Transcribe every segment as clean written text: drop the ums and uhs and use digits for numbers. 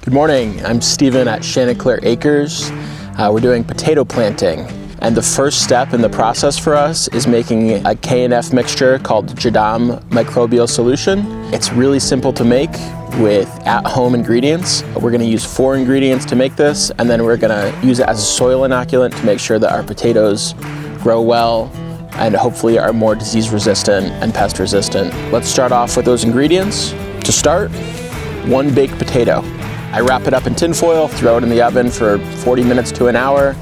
Good morning, I'm Steven at Chanticleer Acres. We're doing potato planting. And the first step in the process for us is making a KNF mixture called JADAM Microbial Solution. It's really simple to make with at-home ingredients. We're going to use 4 ingredients to make this, and then we're going to use it as a soil inoculant to make sure that our potatoes grow well and hopefully are more disease resistant and pest resistant. Let's start off with those ingredients. To start, 1 baked potato. I wrap it up in tin foil, throw it in the oven for 40 minutes to an hour,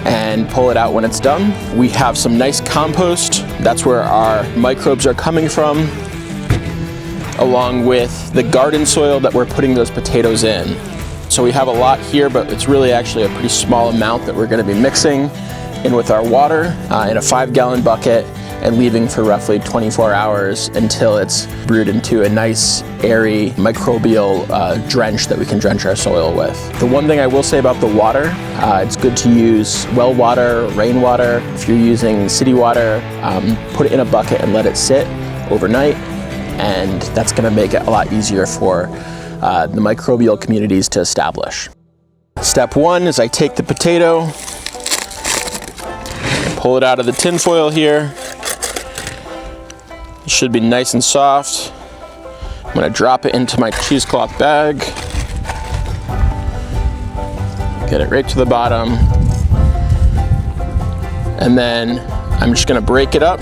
and pull it out when it's done. We have some nice compost. That's where our microbes are coming from, along with the garden soil that we're putting those potatoes in. So we have a lot here, but it's really actually a pretty small amount that we're going to be mixing in with our water in a 5-gallon bucket and leaving for roughly 24 hours until it's brewed into a nice, airy, microbial drench that we can drench our soil with. The one thing I will say about the water, it's good to use well water, rainwater. If you're using city water, put it in a bucket and let it sit overnight, and that's gonna make it a lot easier for the microbial communities to establish. Step 1 is I take the potato, pull it out of the tin foil here. It should be nice and soft. I'm going to drop it into my cheesecloth bag. Get it right to the bottom. And then I'm just going to break it up.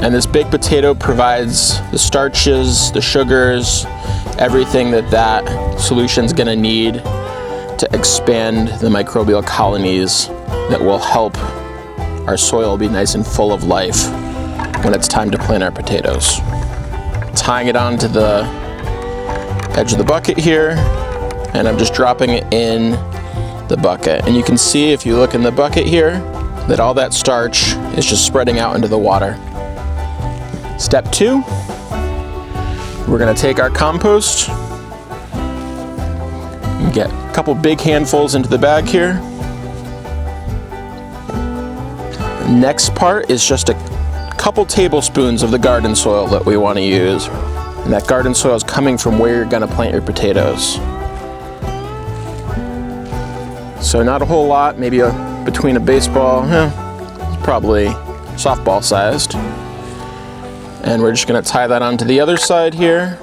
And this baked potato provides the starches, the sugars, everything that solution's going to need to expand the microbial colonies that will help our soil be nice and full of life when it's time to plant our potatoes. Tying it onto the edge of the bucket here, and I'm just dropping it in the bucket. And you can see, if you look in the bucket here, that all that starch is just spreading out into the water. Step 2, we're gonna take our compost and get a couple big handfuls into the bag here. The next part is just a couple tablespoons of the garden soil that we want to use. And that garden soil is coming from where you're going to plant your potatoes. So not a whole lot, maybe between a baseball, it's probably softball sized. And we're just going to tie that onto the other side here.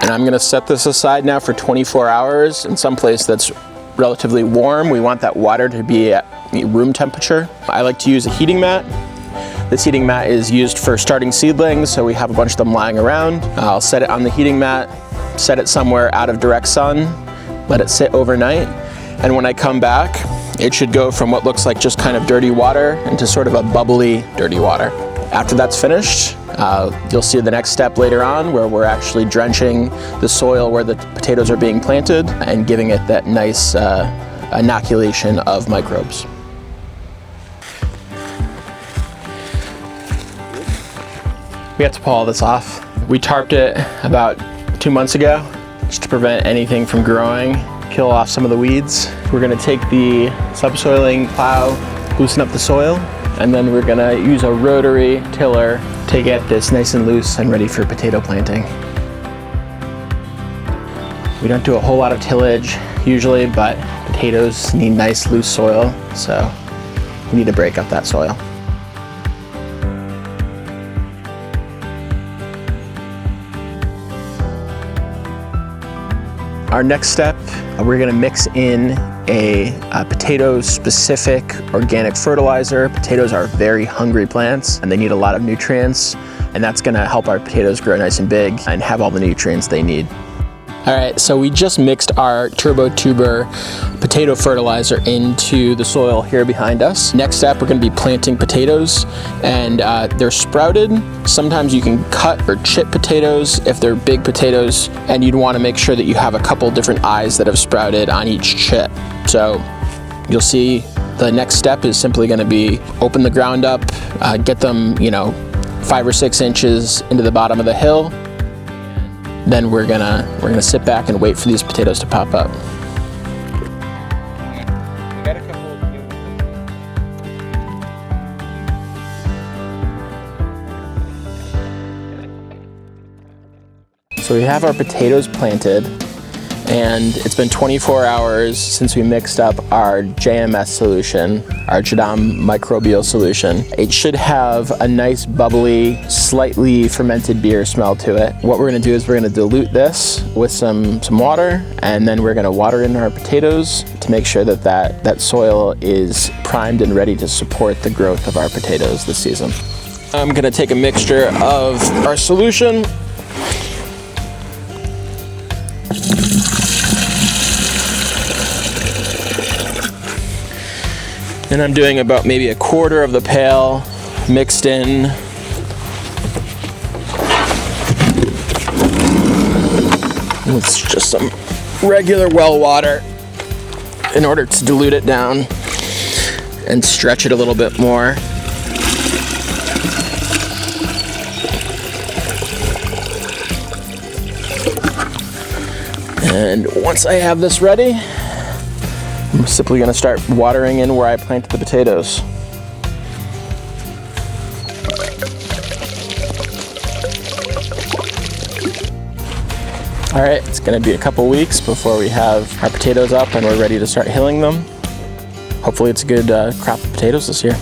And I'm going to set this aside now for 24 hours in some place that's relatively warm. We want that water to be at room temperature. I like to use a heating mat. This heating mat is used for starting seedlings, so we have a bunch of them lying around. I'll set it on the heating mat, set it somewhere out of direct sun, let it sit overnight, and when I come back, it should go from what looks like just kind of dirty water into sort of a bubbly, dirty water. After that's finished, you'll see the next step later on where we're actually drenching the soil where the potatoes are being planted and giving it that nice inoculation of microbes. We have to pull all this off. We tarped it about 2 months ago just to prevent anything from growing, kill off some of the weeds. We're gonna take the subsoiling plow, loosen up the soil, and then we're gonna use a rotary tiller to get this nice and loose and ready for potato planting. We don't do a whole lot of tillage usually, but potatoes need nice loose soil, so we need to break up that soil. Our next step, we're gonna mix in a potato-specific organic fertilizer. Potatoes are very hungry plants and they need a lot of nutrients, and that's gonna help our potatoes grow nice and big and have all the nutrients they need. All right, so we just mixed our turbo tuber potato fertilizer into the soil here behind us. Next step, we're gonna be planting potatoes, and they're sprouted. Sometimes you can cut or chip potatoes if they're big potatoes, and you'd wanna make sure that you have a couple different eyes that have sprouted on each chip. So you'll see the next step is simply gonna be open the ground up, get them 5 or 6 inches into the bottom of the hill. Then we're gonna sit back and wait for these potatoes to pop up. So we have our potatoes planted, and it's been 24 hours since we mixed up our JMS solution, our JADAM Microbial Solution. It should have a nice bubbly, slightly fermented beer smell to it. What we're gonna do is we're gonna dilute this with some water, and then we're gonna water in our potatoes to make sure that soil is primed and ready to support the growth of our potatoes this season. I'm gonna take a mixture of our solution. And I'm doing about maybe a quarter of the pail mixed in. It's just some regular well water in order to dilute it down and stretch it a little bit more. And once I have this ready, I'm simply going to start watering in where I planted the potatoes. All right, it's going to be a couple weeks before we have our potatoes up and we're ready to start hilling them. Hopefully it's a good crop of potatoes this year.